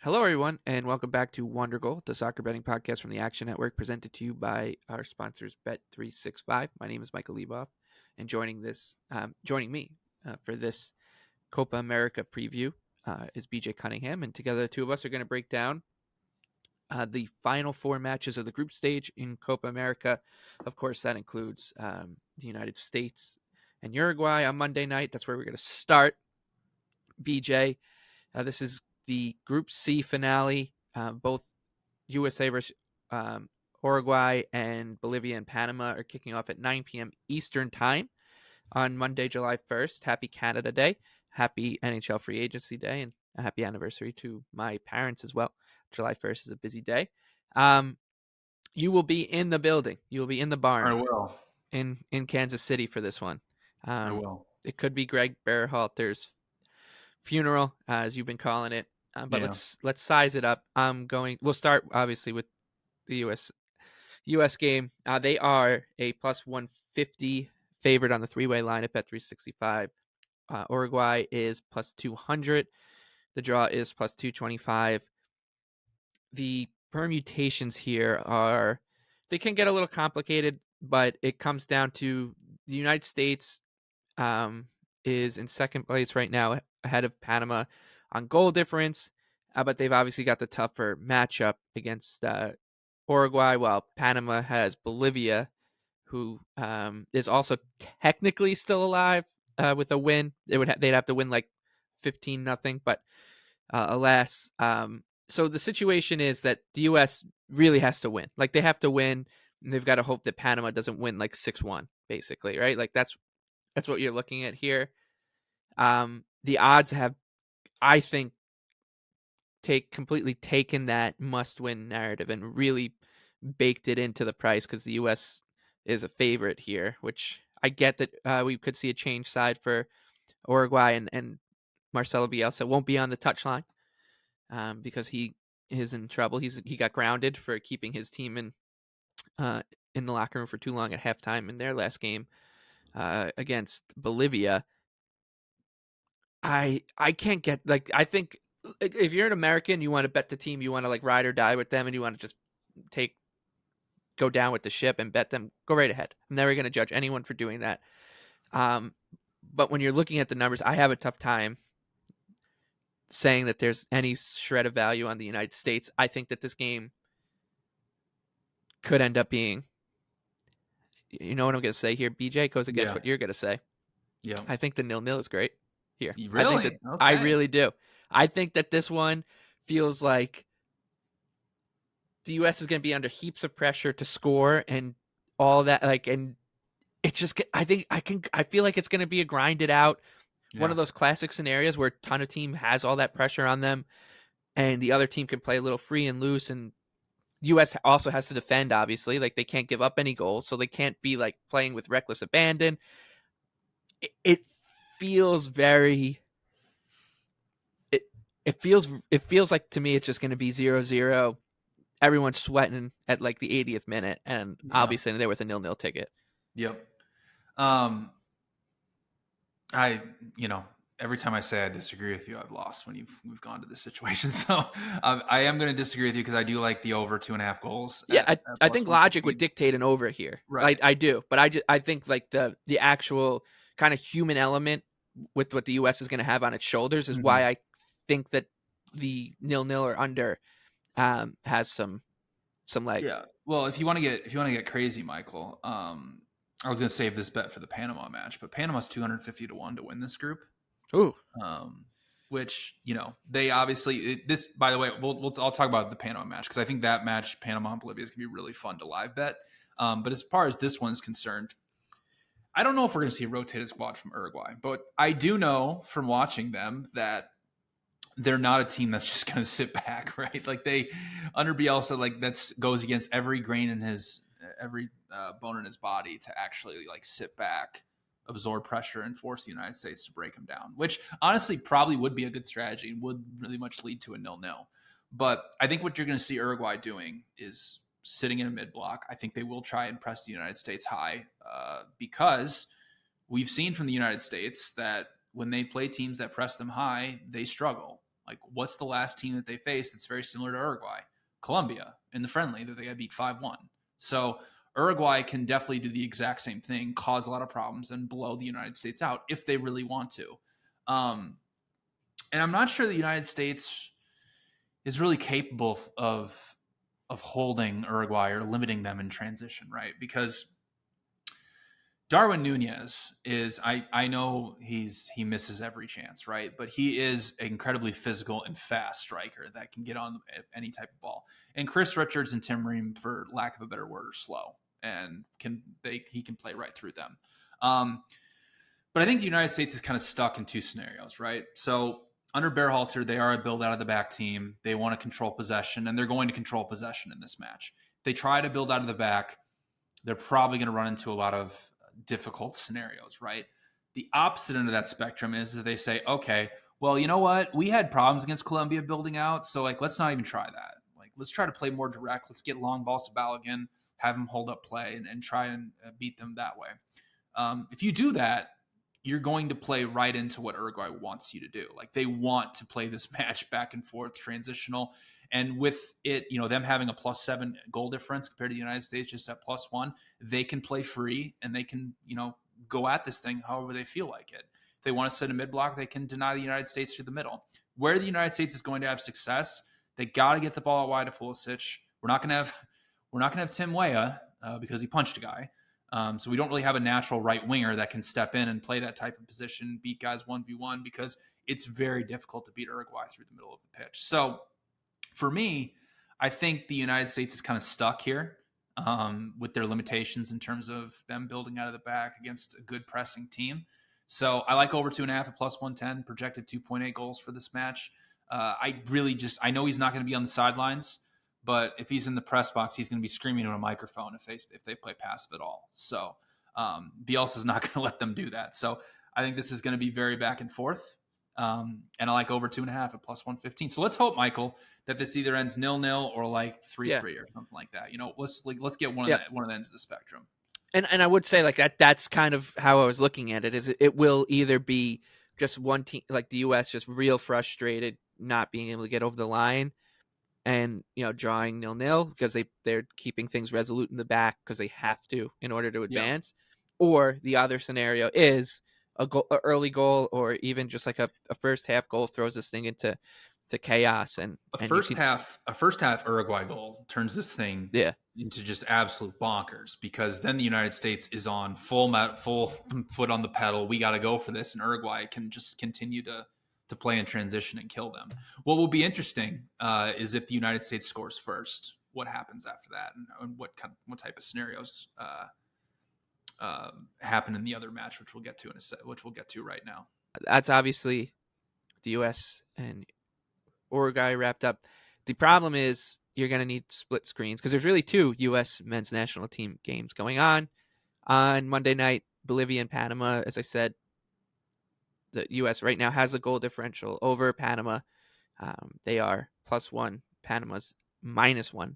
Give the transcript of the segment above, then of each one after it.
Hello, everyone, and welcome back to Wondergoal, the soccer betting podcast from the Action Network, presented to you by our sponsors Bet365. My name is Michael Leboff, and joining me for this Copa America preview is BJ Cunningham, and together the two of us are going to break down the final four matches of the group stage in Copa America. Of course, that includes the United States and Uruguay on Monday night. That's where we're going to start. BJ, this is the Group C finale. Both USA versus Uruguay and Bolivia and Panama are kicking off at 9 p.m. Eastern Time on Monday, July 1st. Happy Canada Day. Happy NHL Free Agency Day. And a happy anniversary to my parents as well. July 1st is a busy day. You will be in the building. You will be in the barn. I will. In Kansas City for this one. I will. It could be Greg Berhalter's funeral, as you've been calling it. But Yeah. let's size it up. We'll start obviously with the US game. They are a plus 150 favorite on the three-way line at Bet365. Uruguay is plus 200. The draw is plus 225. The permutations here they can get a little complicated, but it comes down to the United States is in second place right now ahead of Panama on goal difference, but they've obviously got the tougher matchup against Uruguay, while Panama has Bolivia, who is also technically still alive with a win. They'd have to win like 15-0, but alas. So the situation is that the U.S. really has to win. Like, they have to win, and they've got to hope that Panama doesn't win like 6-1, basically, right? Like, that's what you're looking at here. The odds have, I think, completely taken that must-win narrative and really baked it into the price, because the U.S. is a favorite here, which I get that we could see a change side for Uruguay, and Marcelo Bielsa won't be on the touchline because he is in trouble. He got grounded for keeping his team in the locker room for too long at halftime in their last game against Bolivia. I can't get, like, I think if you're an American, you want to bet the team, you want to like ride or die with them, and you want to just go down with the ship and bet them, go right ahead. I'm never going to judge anyone for doing that. But when you're looking at the numbers, I have a tough time saying that there's any shred of value on the United States. I think that this game could end up being, you know what I'm going to say here, BJ, goes against what you're going to say. Yeah. I think the 0-0 is great here. Really? I think that Okay. I really do. I think that this one feels like the U.S. is going to be under heaps of pressure to score and all that. Like, and it's just, I feel like it's going to be a grinded out, one of those classic scenarios where a ton of team has all that pressure on them, and the other team can play a little free and loose. And U.S. also has to defend, obviously. Like, they can't give up any goals, so they can't be like playing with reckless abandon. It feels very. It feels like, to me, it's just going to be 0-0. Everyone's sweating at like the 80th minute, and I'll be sitting there with a 0-0 ticket. Yep. Every time I say I disagree with you, I've lost when we've gone to this situation. So I am going to disagree with you because I do like the over 2.5 goals. Yeah, I think logic would dictate an over here. Right. I do, but I think like the actual kind of human element with what the U.S. is going to have on its shoulders is why I think that the 0-0 or under has some legs. Yeah. Well, if you want to get crazy, Michael, I was going to save this bet for the Panama match, but Panama's 250 to 1 to win this group. Ooh. Which, they obviously, this, by the way, I'll talk about the Panama match, because I think that match, Panama and Bolivia, is going to be really fun to live bet. But as far as this one's concerned, I don't know if we're going to see a rotated squad from Uruguay, but I do know from watching them that they're not a team that's just going to sit back, right? Like, they, under Bielsa, like, that's goes against every grain in every bone in his body to actually like sit back, absorb pressure, and force the United States to break them down, which honestly probably would be a good strategy and would really much lead to a 0-0. But I think what you're going to see Uruguay doing is sitting in a mid block. I think they will try and press the United States high because we've seen from the United States that when they play teams that press them high, they struggle. Like, what's the last team that they faced that's very similar to Uruguay? Colombia in the friendly that they got beat 5-1. So Uruguay can definitely do the exact same thing, cause a lot of problems, and blow the United States out if they really want to. And I'm not sure the United States is really capable of holding Uruguay or limiting them in transition, right? Because Darwin Nunez is, I know he misses every chance, right? But he is an incredibly physical and fast striker that can get on any type of ball. And Chris Richards and Tim Ream, for lack of a better word, are slow and he can play right through them. But I think the United States is kind of stuck in two scenarios, right? So under Berhalter, they are a build out of the back team. They want to control possession, and they're going to control possession in this match. They try to build out of the back. They're probably going to run into a lot of difficult scenarios, right? The opposite end of that spectrum is that they say, okay, well, you know what? We had problems against Colombia building out, so like let's not even try that. Like let's try to play more direct. Let's get long balls to Balogun, have them hold up play, and try and beat them that way. If you do that, you're going to play right into what Uruguay wants you to do. Like they want to play this match back and forth, transitional. And with it, them having a +7 goal difference compared to the United States just at +1, they can play free and they can, go at this thing however they feel like it. If they want to set a mid block, they can deny the United States through the middle. Where the United States is going to have success, they got to get the ball out wide to Pulisic. We're not going to have Tim Weah because he punched a guy. So we don't really have a natural right winger that can step in and play that type of position, beat guys 1v1, because it's very difficult to beat Uruguay through the middle of the pitch. So for me, I think the United States is kind of stuck here with their limitations in terms of them building out of the back against a good pressing team. So I like over 2.5 at +110, projected 2.8 goals for this match. I know he's not going to be on the sidelines, but if he's in the press box, he's going to be screaming into a microphone if they play passive at all. So Bielsa's not going to let them do that. So I think this is going to be very back and forth. And I like over 2.5 at +115. So let's hope, Michael, that this either ends 0-0 or like 3-3 or something like that. Let's get one of the ends of the spectrum. And I would say like that's kind of how I was looking at it. Is it will either be just one team, like the U.S. just real frustrated, not being able to get over the line, and drawing 0-0 because they're keeping things resolute in the back because they have to in order to advance, or the other scenario is a early goal, or even just like a first half goal throws this thing into chaos. And a first half Uruguay goal turns this thing into just absolute bonkers, because then the United States is on full foot on the pedal. We got to go for this, and Uruguay can just continue to play in transition and kill them. What will be interesting is if the United States scores first, what happens after that, and what type of scenarios happen in the other match, which we'll get to right now. That's obviously the U.S. and Uruguay wrapped up. The problem is you're going to need split screens because there's really two U.S. men's national team games going on Monday night. Bolivia and Panama. As I said, the U.S. right now has a goal differential over Panama. They are +1. Panama's -1.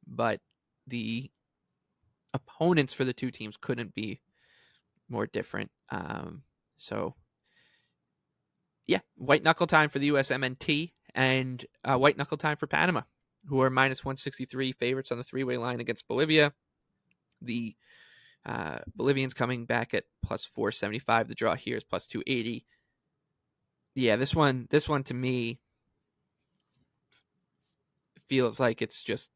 But the opponents for the two teams couldn't be more different. So, yeah, white knuckle time for the USMNT and white knuckle time for Panama, who are -163 favorites on the three-way line against Bolivia. The Bolivians coming back at +475. The draw here is +280. Yeah, this one to me feels like it's just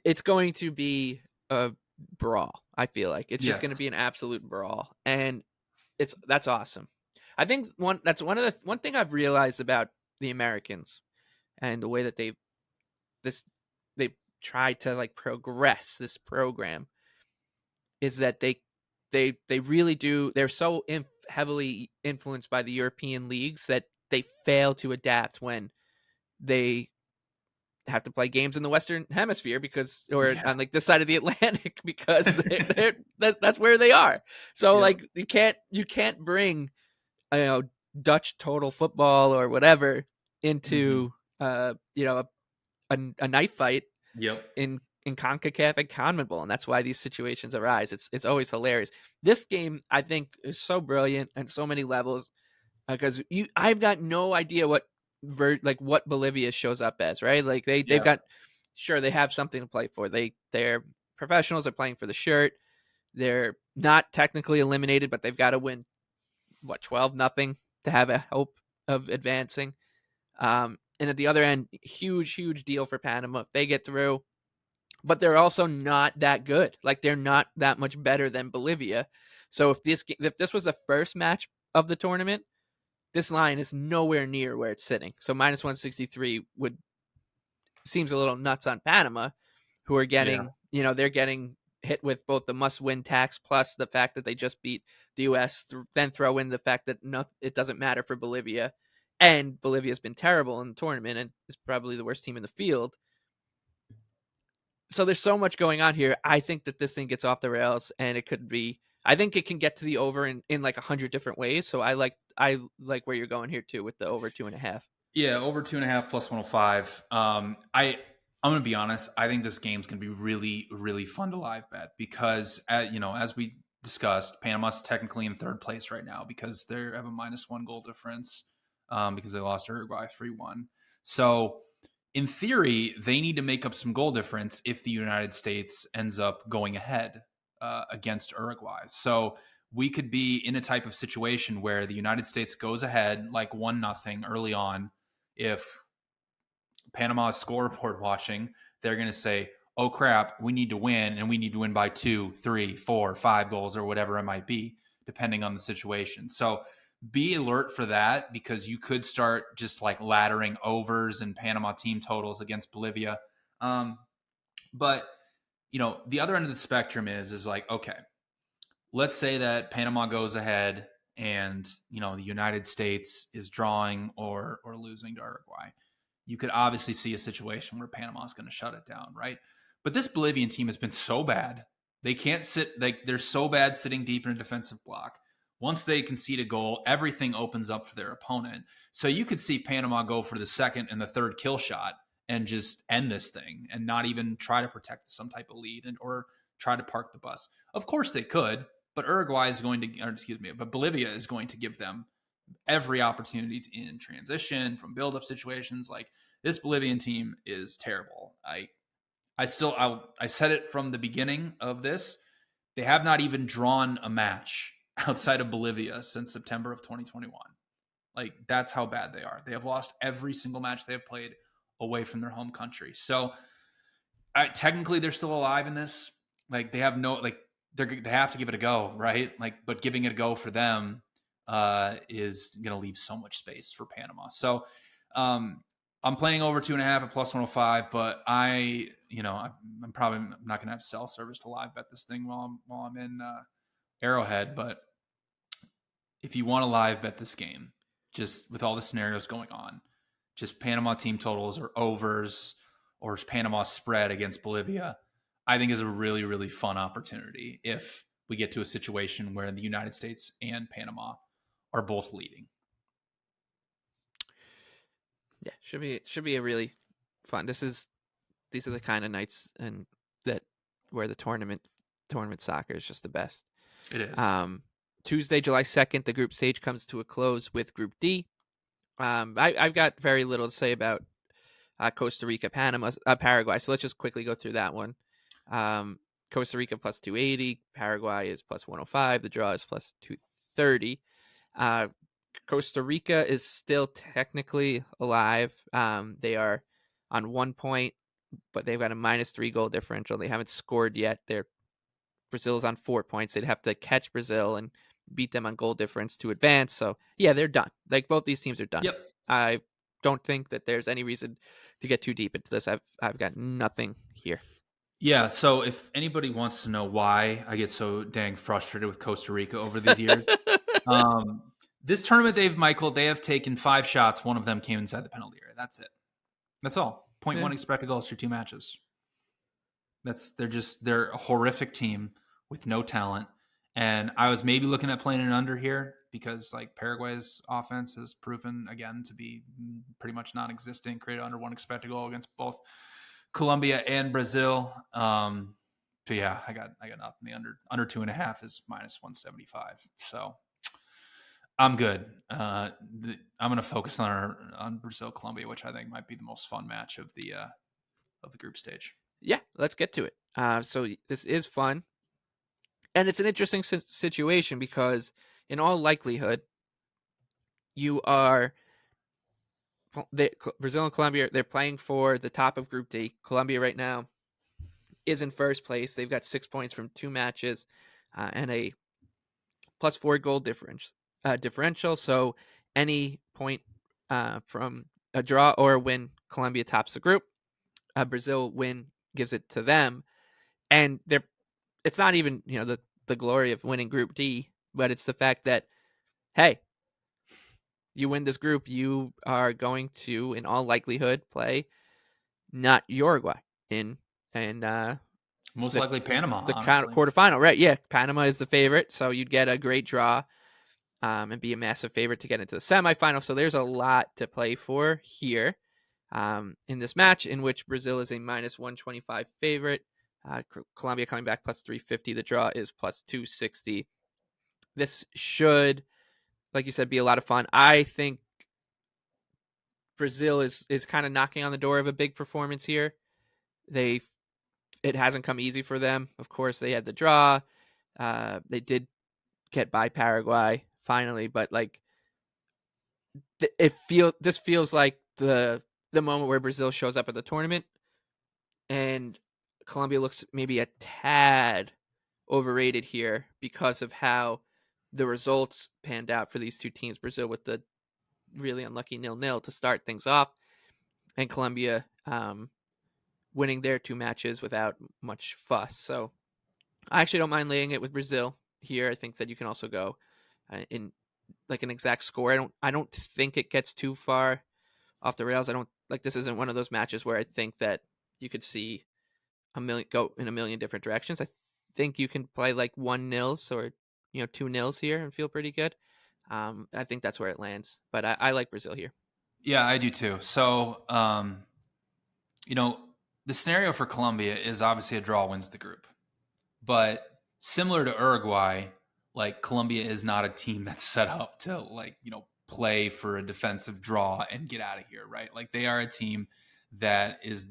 it's going to be a brawl. I feel like it's just going to be an absolute brawl, and that's awesome. I think one thing I've realized about the Americans and the way that they try to like progress this program is that they really do. They're so heavily influenced by the European leagues that they fail to adapt when they have to play games in the Western Hemisphere on like this side of the Atlantic because that's where they are. So like you can't bring Dutch total football or whatever into a knife fight in CONCACAF and CONMEBOL, and that's why these situations arise. It's always hilarious. This game I think is so brilliant on so many levels. because I've got no idea what what Bolivia shows up as, right? Like they've Yeah. got, sure, they have something to play for. They're professionals. They're playing for the shirt. They're not technically eliminated, but they've got to win 12-0 to have a hope of advancing. And at the other end, huge deal for Panama if they get through. But they're also not that good. Like they're not that much better than Bolivia. So if this was the first match of the tournament, this line is nowhere near where it's sitting. So minus 163 seems a little nuts on Panama, who are Yeah. getting, they're getting hit with both the must-win tax plus the fact that they just beat the U.S. Then throw in the fact that it doesn't matter for Bolivia, and Bolivia's been terrible in the tournament and is probably the worst team in the field. So there's so much going on here. I think that this thing gets off the rails, and it could be. I think it can get to the over in like 100 different ways. So I like where you're going here too with the over 2.5. Yeah, over 2.5 plus 105. I'm gonna be honest. I think this game's gonna be really, really fun to live bet because, as we discussed, Panama's technically in third place right now because they have a -1 goal difference because they lost to Uruguay 3-1. So, in theory, they need to make up some goal difference if the United States ends up going ahead against Uruguay. So we could be in a type of situation where the United States goes ahead like 1-0 early on. If Panama's scoreboard watching, they're going to say, oh crap, we need to win, and we need to win by 2, 3, 4, 5 goals or whatever it might be, depending on the situation. So be alert for that because you could start just like laddering overs and Panama team totals against Bolivia. But the other end of the spectrum is like, okay, let's say that Panama goes ahead and the United States is drawing or losing to Uruguay. You could obviously see a situation where Panama is going to shut it down, right? But this Bolivian team has been so bad. They can't sit, like they're so bad sitting deep in a defensive block. Once they concede a goal, everything opens up for their opponent. So you could see Panama go for the second and the third kill shot and just end this thing and not even try to protect some type of lead or try to park the bus. Of course they could, but Uruguay is going to, or excuse me, but Bolivia is going to give them every opportunity in transition from build-up situations. Like this Bolivian team is terrible. I said it from the beginning of this. They have not even drawn a match outside of Bolivia since September of 2021. Like that's how bad they are. They have lost every single match they have played away from their home country. So technically they're still alive in this. Like they have no like they have to give it a go, right? Like, but giving it a go for them is going to leave so much space for Panama. So I'm playing over 2.5 at plus 105, but I'm probably not going to have cell service to live bet this thing while I'm in Arrowhead. But if you want to live bet this game, just with all the scenarios going on, just Panama team totals or overs or Panama spread against Bolivia, I think is a really, really fun opportunity if we get to a situation where the United States and Panama are both leading. Yeah, should be a really fun. These are the kind of nights and that where the tournament soccer is just the best. It is. Tuesday, July 2nd, the group stage comes to a close with Group D. I've got very little to say about Costa Rica, Panama, Paraguay. So let's just quickly go through that one. Costa Rica plus 280, Paraguay is plus 105, the draw is plus 230. Costa Rica is still technically alive. They are on 1 point, but they've got a -3 goal differential. They haven't scored yet. Brazil's on 4 points. They'd have to catch Brazil and beat them on goal difference to advance. So yeah, they're done. Like both these teams are done. Yep. I don't think that there's any reason to get too deep into this. I've got nothing here. Yeah. So if anybody wants to know why I get so dang frustrated with Costa Rica over these years, this tournament, they have taken 5 shots. One of them came inside the penalty area. That's it. That's all. 0.1 expected goals through 2 matches. They're a horrific team with no talent. And I was maybe looking at playing an under here because like Paraguay's offense has proven again to be pretty much non-existent, created under 1 expected goal against both Colombia and Brazil. So yeah, I got nothing. The under 2.5 is -175. So I'm good. I'm going to focus on Brazil Colombia, which I think might be the most fun match of the group stage. Yeah, let's get to it. So this is fun, and it's an interesting situation because, in all likelihood, you are Brazil and Colombia. They're playing for the top of Group D. Colombia right now is in first place. They've got 6 points from 2 matches, and a +4 goal differential. So any point from a draw or a win, Colombia tops the group. Brazil win gives it to them, and it's not even the glory of winning Group D, but it's the fact that, hey, you win this group, you are going to, in all likelihood, play not Uruguay in and Most the likely Panama, the honestly. quarterfinal, right? Yeah, Panama is the favorite, so you'd get a great draw and be a massive favorite to get into the semifinal. So there's a lot to play for here in this match, in which Brazil is a -125 favorite. Colombia coming back +350. The draw is +260. This should, like you said, be a lot of fun. I think Brazil is kind of knocking on the door of a big performance here. It hasn't come easy for them. Of course, they had the draw. They did get by Paraguay finally, but like this feels like the moment where Brazil shows up at the tournament, and Colombia looks maybe a tad overrated here because of how the results panned out for these two teams. Brazil with the really unlucky 0-0 to start things off, and Colombia winning their 2 matches without much fuss. So I actually don't mind laying it with Brazil here. I think that you can also go in like an exact score. I don't think it gets too far off the rails. I don't like this isn't one of those matches where I think that you could see go in a million different directions. I think you can play like 1-0s or 2-0s here and feel pretty good. I think that's where it lands, but I like Brazil here. Yeah, I do too. So, you know, the scenario for Colombia is obviously a draw wins the group. But similar to Uruguay, like Colombia is not a team that's set up to play for a defensive draw and get out of here, right? Like they are a team that is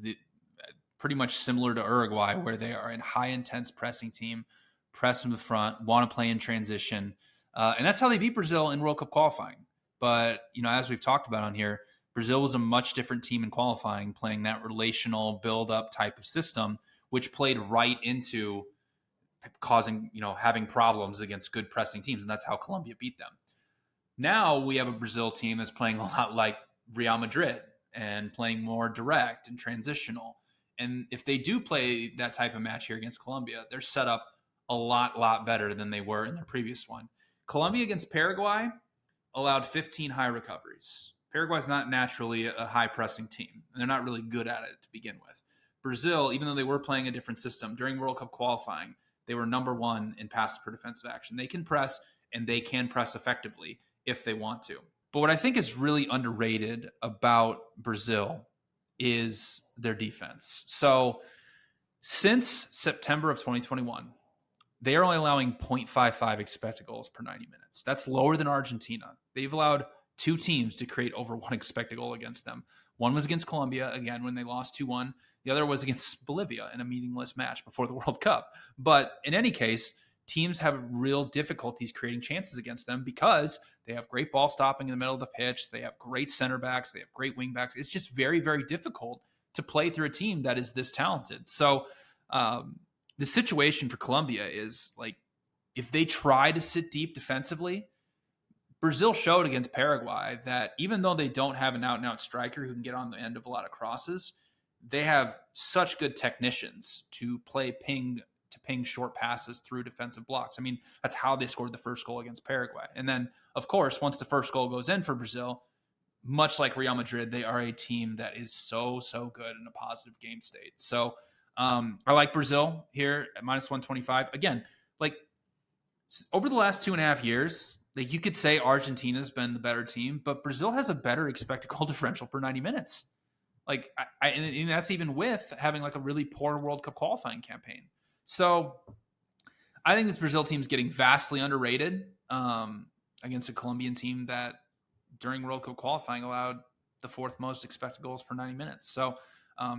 pretty much similar to Uruguay, where they are a high intense pressing team, press from the front, want to play in transition, and that's how they beat Brazil in World Cup qualifying. But as we've talked about on here, Brazil was a much different team in qualifying, playing that relational build-up type of system, which played right into causing, having problems against good pressing teams. And that's how Colombia beat them. Now we have a Brazil team that's playing a lot like Real Madrid and playing more direct and transitional. And if they do play that type of match here against Colombia, they're set up a lot better than they were in their previous one. Colombia against Paraguay allowed 15 high recoveries. Paraguay's not naturally a high pressing team, and they're not really good at it to begin with. Brazil, even though they were playing a different system during World Cup qualifying, they were number 1 in passes per defensive action. They can press, and they can press effectively if they want to. But what I think is really underrated about Brazil is their defense. So since September of 2021, they are only allowing 0.55 expected goals per 90 minutes. That's lower than Argentina. They've allowed 2 teams to create over 1 expected goal against them. One was against Colombia, again, when they lost 2-1. The other was against Bolivia in a meaningless match before the World Cup. But in any case, teams have real difficulties creating chances against them because they have great ball stopping in the middle of the pitch. They have great center backs. They have great wing backs. It's just very, very difficult to play through a team that is this talented. So the situation for Colombia is like, if they try to sit deep defensively, Brazil showed against Paraguay that even though they don't have an out-and-out striker who can get on the end of a lot of crosses, they have such good technicians to play ping short passes through defensive blocks. I mean, that's how they scored the first goal against Paraguay. And then, of course, once the first goal goes in for Brazil, much like Real Madrid, they are a team that is so good in a positive game state. So I like Brazil here at -125. Again, like over the last 2.5 years, like you could say Argentina's been the better team, but Brazil has a better expected goal differential per 90 minutes. Like, and that's even with having like a really poor World Cup qualifying campaign. So I think this Brazil team is getting vastly underrated. against a Colombian team that during World Cup qualifying allowed the 4th most expected goals per 90 minutes. So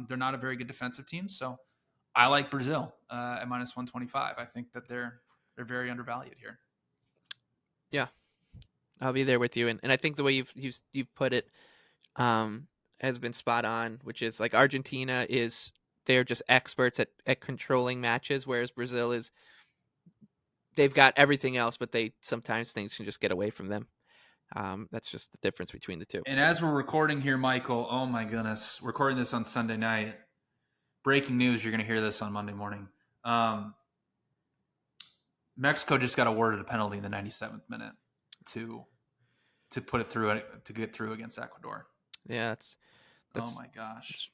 they're not a very good defensive team. So I like Brazil at minus 125. I think that they're very undervalued here. Yeah, I'll be there with you. And I think the way you've put it has been spot on, which is like Argentina they're just experts at controlling matches, whereas Brazil they've got everything else, but sometimes things can just get away from them. That's just the difference between the two. And as we're recording here, Michael, oh my goodness, we're recording this on Sunday night. Breaking news, you're going to hear this on Monday morning. Mexico just got awarded a penalty in the 97th minute to put it through, to get through against Ecuador. Yeah, that's oh my gosh.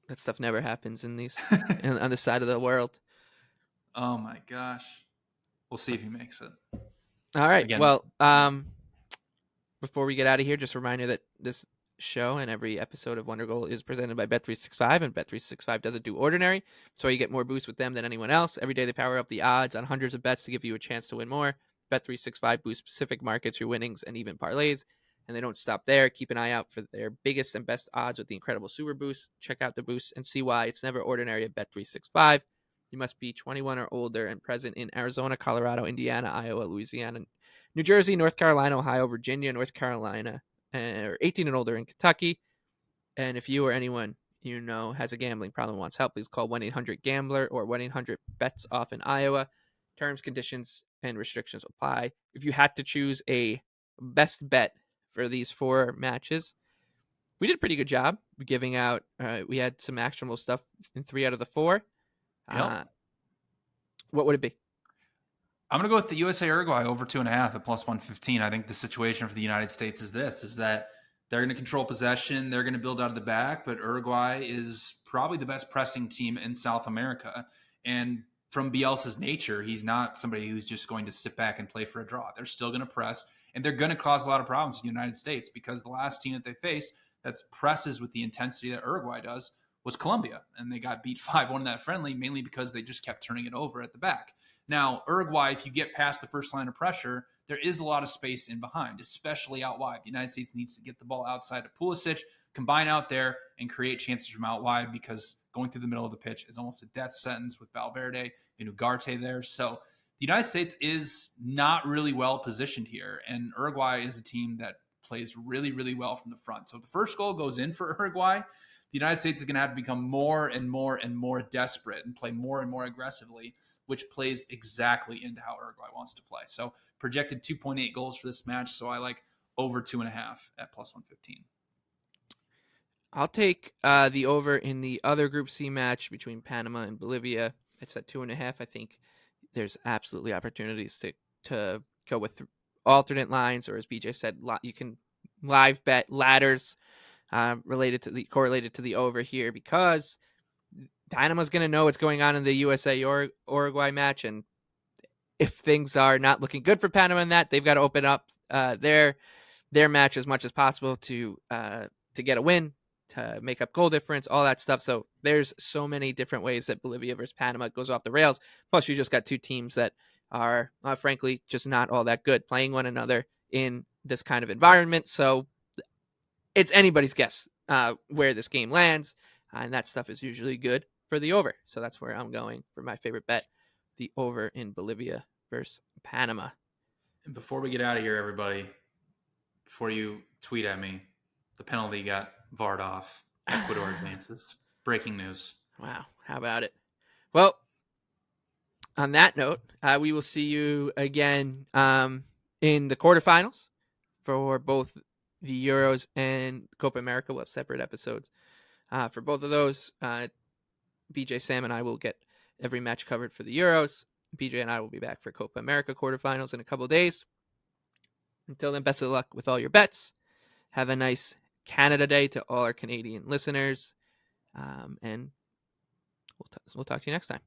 That stuff never happens in these on this side of the world. Oh my gosh. We'll see if he makes it. All right. Again, well, before we get out of here, just a reminder that this show and every episode of Wondergoal is presented by Bet365, and Bet365 doesn't do ordinary, so you get more boosts with them than anyone else. Every day they power up the odds on hundreds of bets to give you a chance to win more. Bet365 boosts specific markets, your winnings, and even parlays, and they don't stop there. Keep an eye out for their biggest and best odds with the incredible Super Boost. Check out the boosts and see why it's never ordinary at Bet365. You must be 21 or older and present in Arizona, Colorado, Indiana, Iowa, Louisiana, New Jersey, North Carolina, Ohio, Virginia, North Carolina, or 18 and older in Kentucky. And if you or anyone you know has a gambling problem and wants help, please call 1-800-GAMBLER or 1-800-BETS-OFF in Iowa. Terms, conditions, and restrictions apply. If you had to choose a best bet for these 4 matches, we did a pretty good job giving out. We had some actionable stuff in 3 out of the 4. Yep. What would it be? I'm going to go with the USA Uruguay over 2.5 at plus 115. I think the situation for the United States is that they're going to control possession. They're going to build out of the back, but Uruguay is probably the best pressing team in South America. And from Bielsa's nature, he's not somebody who's just going to sit back and play for a draw. They're still going to press, and they're going to cause a lot of problems in the United States, because the last team that they faced that presses with the intensity that Uruguay does was Colombia. And they got beat 5-1 in that friendly, mainly because they just kept turning it over at the back. Now, Uruguay, if you get past the first line of pressure, there is a lot of space in behind, especially out wide. The United States needs to get the ball outside of Pulisic, combine out there, and create chances from out wide, because going through the middle of the pitch is almost a death sentence with Valverde and Ugarte there. So the United States is not really well positioned here, and Uruguay is a team that plays really, really well from the front. So if the first goal goes in for Uruguay, the United States is going to have to become more and more and more desperate and play more and more aggressively, which plays exactly into how Uruguay wants to play. So projected 2.8 goals for this match. So I like over 2.5 at plus 115. I'll take the over in the other Group C match between Panama and Bolivia. It's at 2.5. I think there's absolutely opportunities to go with alternate lines, or as BJ said, you can live bet ladders correlated to the over here, because Panama's going to know what's going on in the USA Uruguay match, and if things are not looking good for Panama in that, they've got to open up their match as much as possible to get a win, to make up goal difference, all that stuff. So there's so many different ways that Bolivia versus Panama goes off the rails. Plus, you just got 2 teams that are, frankly, just not all that good playing one another in this kind of environment. So it's anybody's guess where this game lands, and that stuff is usually good for the over. So that's where I'm going for my favorite bet, the over in Bolivia versus Panama. And before we get out of here, everybody, before you tweet at me, the penalty got VAR'd off. Ecuador advances. Breaking news. Wow. How about it? Well, on that note, we will see you again in the quarterfinals for both the Euros and Copa America. We'll have separate episodes for both of those. BJ, Sam, and I will get every match covered for the Euros. BJ and I will be back for Copa America quarterfinals in a couple of days. Until then, best of luck with all your bets. Have a nice Canada Day to all our Canadian listeners. And we'll talk to you next time.